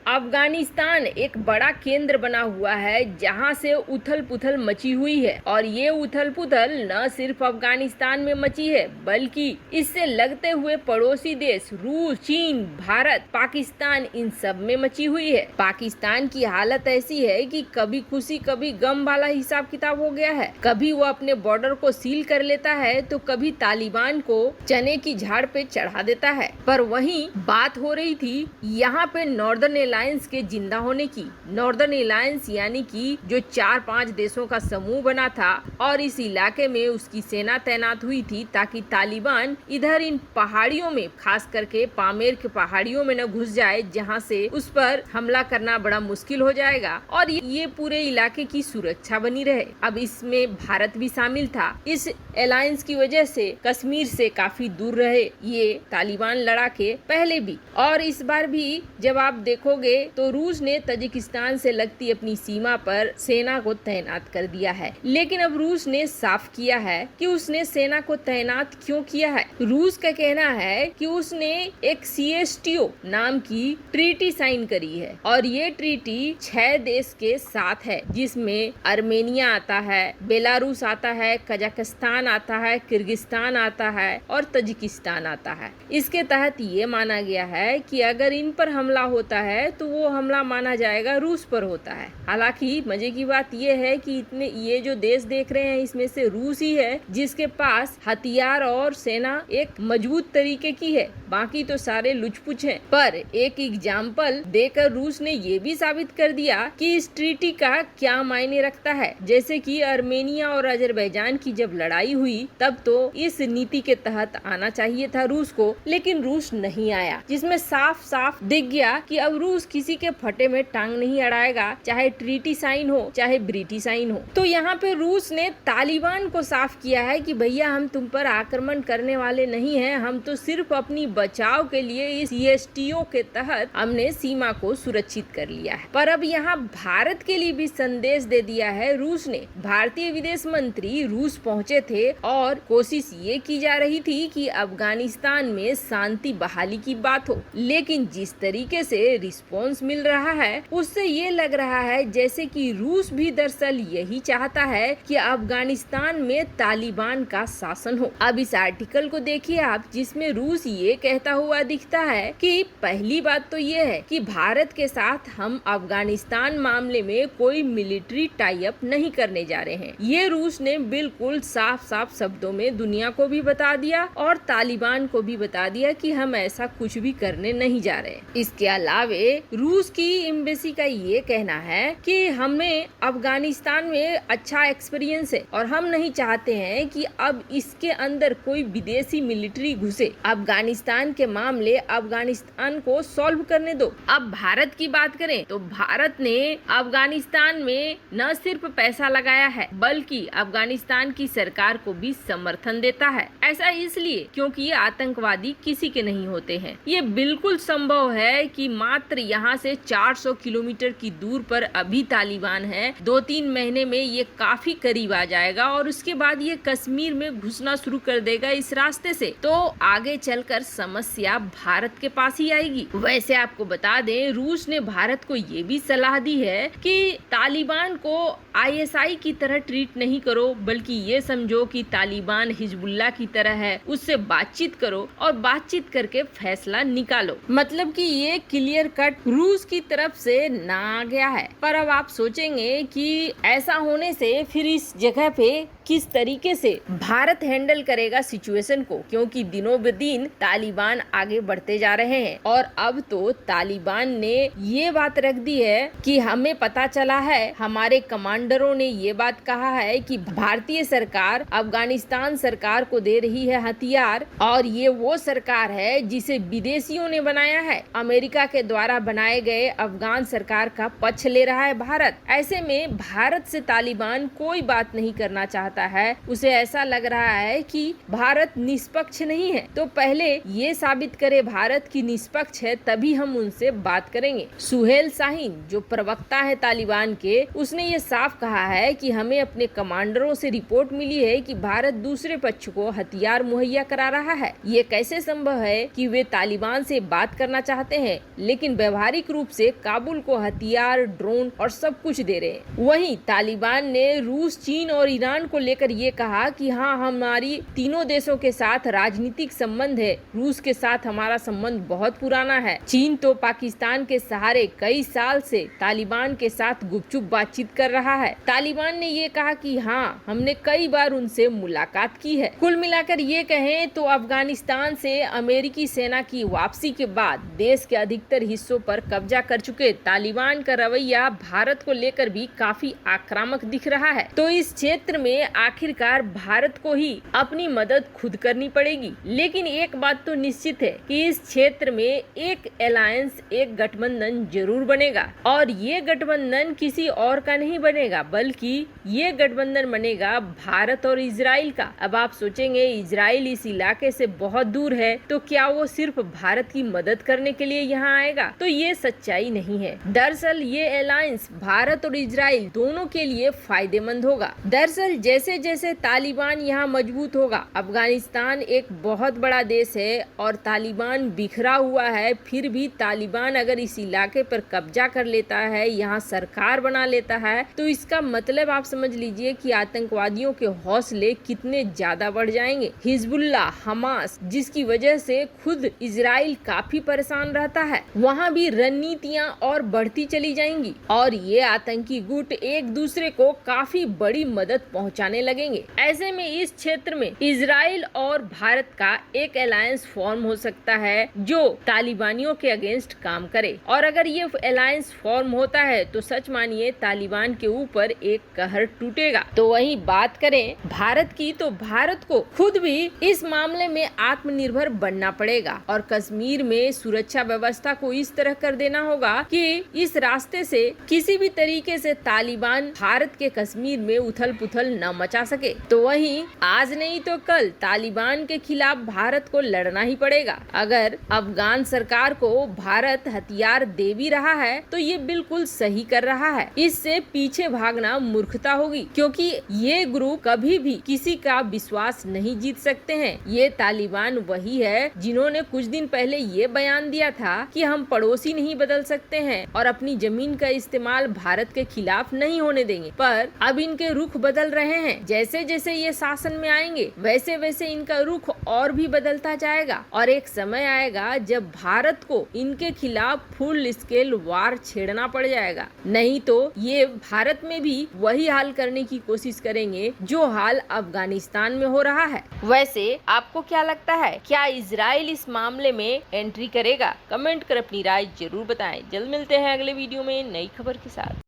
अफगानिस्तान एक बड़ा केंद्र बना हुआ है जहां से उथल पुथल मची हुई है और ये उथल पुथल न सिर्फ अफगानिस्तान में मची है बल्कि इससे लगते हुए पड़ोसी देश रूस, चीन, भारत, पाकिस्तान इन सब में मची हुई है। पाकिस्तान की हालत ऐसी है कि कभी खुशी कभी गम वाला हिसाब किताब हो गया है। कभी वो अपने बॉर्डर को सील कर लेता है तो कभी तालिबान को चने की झाड़ पे चढ़ा देता है। पर वहीं बात हो रही थी यहाँ पे नॉर्दर्न अलायंस के जिंदा होने की। नॉर्दर्न अलायंस यानी कि जो 4-5 देशों का समूह बना था और इस इलाके में उसकी सेना तैनात हुई थी ताकि तालिबान इधर इन पहाड़ियों में, खास करके पामेर के पहाड़ियों में न घुस जाए जहां से उस पर हमला करना बड़ा मुश्किल हो जाएगा और ये पूरे इलाके की सुरक्षा बनी रहे। अब इसमें भारत भी शामिल था। इस अलायंस की वजह से कश्मीर से काफी दूर रहे ये तालिबान लड़ाके पहले भी, और इस बार भी जब आप देखोगे तो रूस ने तजिकिस्तान से लगती अपनी सीमा पर सेना को तैनात कर दिया है। लेकिन अब रूस ने साफ किया है कि उसने सेना को तैनात क्यों किया है। रूस का कहना है कि उसने एक CSTO नाम की ट्रीटी साइन करी है और ये ट्रीटी 6 देश के साथ है जिसमें अर्मेनिया आता है, बेलारूस आता है, कजाकिस्तान आता है, किर्गिस्तान आता है और तजिकिस्तान आता है। इसके तहत ये माना गया है कि अगर इन पर हमला होता है तो वो हमला माना जाएगा रूस पर होता है। हालांकि मजे की बात ये है कि इतने ये जो देश देख रहे हैं इसमें से रूस ही है जिसके पास हथियार और सेना एक मजबूत तरीके की है, बाकी तो सारे लुचपुच हैं। पर एक एग्जाम्पल देकर रूस ने ये भी साबित कर दिया कि इस ट्रीटी का क्या मायने रखता है। जैसे कि अर्मेनिया और अजरबैजान की जब लड़ाई हुई तब तो इस नीति के तहत आना चाहिए था रूस को, लेकिन रूस नहीं आया, जिसमें साफ साफ दिख गया कि अब रूस किसी के फटे में टांग नहीं अड़ाएगा, चाहे ट्रीटी साइन हो चाहे ब्रिटी साइन हो। तो यहाँ पे रूस ने तालिबान को साफ किया है कि भैया हम तुम पर आक्रमण करने वाले नहीं हैं, हम तो सिर्फ अपनी बचाव के लिए इस CSTO के तहत हमने सीमा को सुरक्षित कर लिया है। पर अब यहाँ भारत के लिए भी संदेश दे दिया है रूस ने। भारतीय विदेश मंत्री रूस पहुँचे थे और कोशिश ये की जा रही थी कि अफगानिस्तान में शांति बहाली की बात हो, लेकिन जिस तरीके से रिस्पॉन्स मिल रहा है उससे ये लग रहा है जैसे कि रूस भी दरअसल यही चाहता है कि अफगानिस्तान में तालिबान का शासन हो। अब इस आर्टिकल को देखिए आप, जिसमें रूस ये कहता हुआ दिखता है कि पहली बात तो ये है कि भारत के साथ हम अफगानिस्तान मामले में कोई मिलिट्री टाई अप नहीं करने जा रहे हैं। ये रूस ने बिल्कुल साफ साफ शब्दों में दुनिया को भी बता दिया और तालिबान को भी बता दिया कि हम ऐसा कुछ भी करने नहीं जा रहे। इसके अलावे रूस की एम्बेसी का ये कहना है कि हमें अफगानिस्तान में अच्छा एक्सपीरियंस है और हम नहीं चाहते हैं कि अब इसके अंदर कोई विदेशी मिलिट्री घुसे। अफगानिस्तान के मामले अफगानिस्तान को सॉल्व करने दो। अब भारत की बात करें तो भारत ने अफगानिस्तान में न सिर्फ पैसा लगाया है बल्कि अफगानिस्तान की सरकार को भी समर्थन देता है। ऐसा इसलिए क्योंकि ये आतंकवादी किसी के नहीं होते हैं। ये बिल्कुल संभव है कि मात्र यहाँ से 400 किलोमीटर की दूर पर अभी तालिबान है, 2-3 महीने में ये काफी करीब आ जाएगा और उसके बाद ये कश्मीर में घुसना शुरू कर देगा इस रास्ते से। तो आगे चलकर समस्या भारत के पास ही आएगी। वैसे आपको बता दें रूस ने भारत को ये भी सलाह दी है कि तालिबान को ISI की तरह ट्रीट नहीं करो, बल्कि ये समझो कि तालिबान हिजबुल्लाह की तरह है, उससे बातचीत करो और बातचीत करके फैसला निकालो। मतलब कि ये क्लियर कट रूस की तरफ से ना आ गया है। पर अब आप सोचेंगे कि ऐसा होने से फिर इस जगह पे किस तरीके से भारत हैंडल करेगा सिचुएशन को, क्योंकि दिनों ब दिन तालिबान आगे बढ़ते जा रहे हैं और अब तो तालिबान ने ये बात रख दी है कि हमें पता चला है, हमारे कमांडरों ने ये बात कहा है कि भारतीय सरकार अफगानिस्तान सरकार को दे रही है हथियार और ये वो सरकार है जिसे विदेशियों ने बनाया है। अमेरिका के द्वारा बनाए गए अफगान सरकार का पक्ष ले रहा है भारत। ऐसे में भारत से तालिबान कोई बात नहीं करना चाहता आता है उसे ऐसा लग रहा है कि भारत निष्पक्ष नहीं है। तो पहले ये साबित करे भारत की निष्पक्ष है, तभी हम उनसे बात करेंगे। सुहेल शाहीन जो प्रवक्ता है तालिबान के, उसने ये साफ कहा है कि हमें अपने कमांडरों से रिपोर्ट मिली है कि भारत दूसरे पक्ष को हथियार मुहैया करा रहा है। ये कैसे संभव है कि वे तालिबान से बात करना चाहते हैं लेकिन व्यवहारिक रूप से काबुल को हथियार, ड्रोन और सब कुछ दे रहे हैं। वहीं तालिबान ने रूस, चीन और ईरान को लेकर ये कहा कि हाँ, हमारी तीनों देशों के साथ राजनीतिक संबंध है। रूस के साथ हमारा संबंध बहुत पुराना है। चीन तो पाकिस्तान के सहारे कई साल से तालिबान के साथ गुपचुप बातचीत कर रहा है। तालिबान ने ये कहा कि हाँ, हमने कई बार उनसे मुलाकात की है। कुल मिलाकर ये कहें तो अफगानिस्तान से अमेरिकी सेना की वापसी के बाद देश के अधिकतर हिस्सों पर कब्जा कर चुके तालिबान का रवैया भारत को लेकर भी काफी आक्रामक दिख रहा है। तो इस क्षेत्र में आखिरकार भारत को ही अपनी मदद खुद करनी पड़ेगी। लेकिन एक बात तो निश्चित है कि इस क्षेत्र में एक अलायंस, एक गठबंधन जरूर बनेगा और ये गठबंधन किसी और का नहीं बनेगा, बल्कि ये गठबंधन बनेगा भारत और इजराइल का। अब आप सोचेंगे इजराइल इस इलाके से बहुत दूर है तो क्या वो सिर्फ भारत की मदद करने के लिए यहाँ आएगा? तो ये सच्चाई नहीं है। दरअसल ये अलायंस भारत और इजराइल दोनों के लिए फायदेमंद होगा। दरअसल जैसे जैसे तालिबान यहाँ मजबूत होगा, अफगानिस्तान एक बहुत बड़ा देश है और तालिबान बिखरा हुआ है, फिर भी तालिबान अगर इस इलाके पर कब्जा कर लेता है, यहाँ सरकार बना लेता है, तो इसका मतलब आप समझ लीजिए कि आतंकवादियों के हौसले कितने ज्यादा बढ़ जाएंगे। हिजबुल्लाह, हमास, जिसकी वजह से खुद इजराइल काफी परेशान रहता है, वहाँ भी रणनीतियाँ और बढ़ती चली जाएंगी और ये आतंकी गुट एक दूसरे को काफी बड़ी मदद पहुंचाने लगेंगे। ऐसे में इस क्षेत्र में इजराइल और भारत का एक अलायंस फॉर्म हो सकता है जो तालिबानियों के अगेंस्ट काम करे। और अगर ये अलायंस फॉर्म होता है तो सच मानिए तालिबान के ऊपर एक कहर टूटेगा। तो वहीं बात करें भारत की, तो भारत को खुद भी इस मामले में आत्मनिर्भर बनना पड़ेगा और कश्मीर में सुरक्षा व्यवस्था को इस तरह कर देना होगा कि इस रास्ते से किसी भी तरीके से तालिबान भारत के कश्मीर में उथल पुथल न मचा सके। तो वहीं आज नहीं तो कल तालिबान के खिलाफ भारत को लड़ना ही पड़ेगा। अगर अफगान सरकार को भारत हथियार दे भी रहा है तो ये बिल्कुल सही कर रहा है। इससे पीछे भागना मूर्खता होगी, क्योंकि ये ग्रुप कभी भी किसी का विश्वास नहीं जीत सकते हैं। ये तालिबान वही है जिन्होंने कुछ दिन पहले ये बयान दिया था कि हम पड़ोसी नहीं बदल सकते हैं और अपनी जमीन का इस्तेमाल भारत के खिलाफ नहीं होने देंगे। पर अब इनके रुख बदल रहे हैं। जैसे जैसे ये शासन में आएंगे वैसे वैसे इनका रुख और भी बदलता जाएगा और एक समय आएगा जब भारत को इनके खिलाफ फुल स्केल वार छेड़ना पड़ जाएगा। नहीं तो ये भारत में भी वही हाल करने की कोशिश करेंगे जो हाल अफगानिस्तान में हो रहा है। वैसे आपको क्या लगता है, क्या इजराइल इस मामले में एंट्री करेगा? कमेंट कर अपनी राय जरूर बताएं। जल्द मिलते हैं अगले वीडियो में नई खबर के साथ।